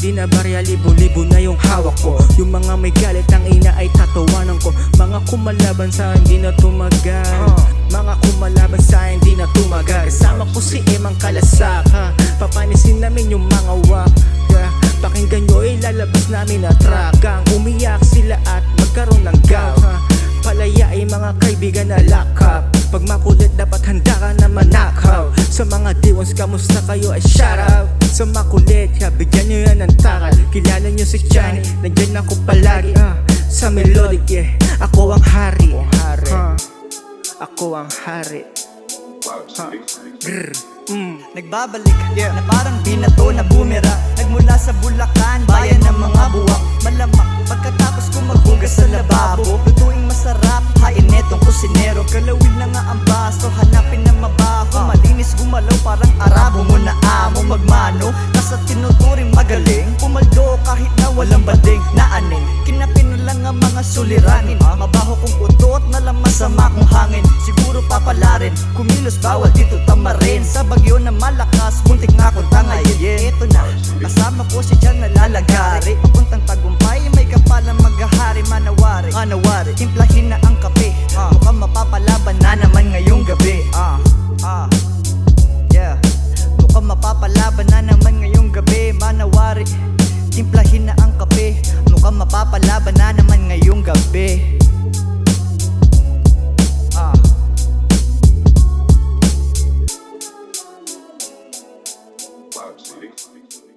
Hindi na barya, libo-libo na yung hawak ko. Yung mga may galit ang ina ay tatawanan ko. Mga kumalaban sa hindi na tumagal, mga kumalaban sa hindi na tumagal. Kasama ko si Emang Kalasak, papanisin namin yung mga wak. Pakinggan nyo, ilalabas namin na track. Ang umiyak sila at magkaroon ng gaw. Palaya ay mga kaibigan na lakap. Pag makulit dapat handa ka na manakaw. Sa mga diwans kamusta kayo ay shout out. Sa makulit, bigyan nyo yan ng takal. Kilala nyo si Johnny, nandyan ako palagi. Sa melodic, ako ang hari. Ako ang hari. Nagbabalik na parang binato na bumera. Nagmula sa Bulacan, bayan ng mga buwak. Malamang pagkatapos ko maghugas sa lababo. Lutuing masarap, hain netong kusinero. Kalawin na nga ang baso, hanapin na mabaho. Malinis gumalaw parang Arabo mo na amo. Magmano, nasa tinuturing magaling. Pumaldo kahit na walang bading. Naaning, kinapin na lang ang mga suliranin. Mabaho kong utot, na lang masama kong hangin. Siguro papalarin, kumilos bawal dito tamarin. Sa bagyo na malakas, muntik nga akong tangayin. Eto na, kasama ko si Jan na lalagari. Papuntang tagumpay, may kapalang maghahari. Manawari, timplahin na ang kape. Mukhang mapapalaban na naman ngayong gabi. Yeah, mukhang mapapalaban na naman ngayong gabi. Manawari, timplahin na ang kape. Mukhang mapapalaban na naman ngayong gabi. Cloud City.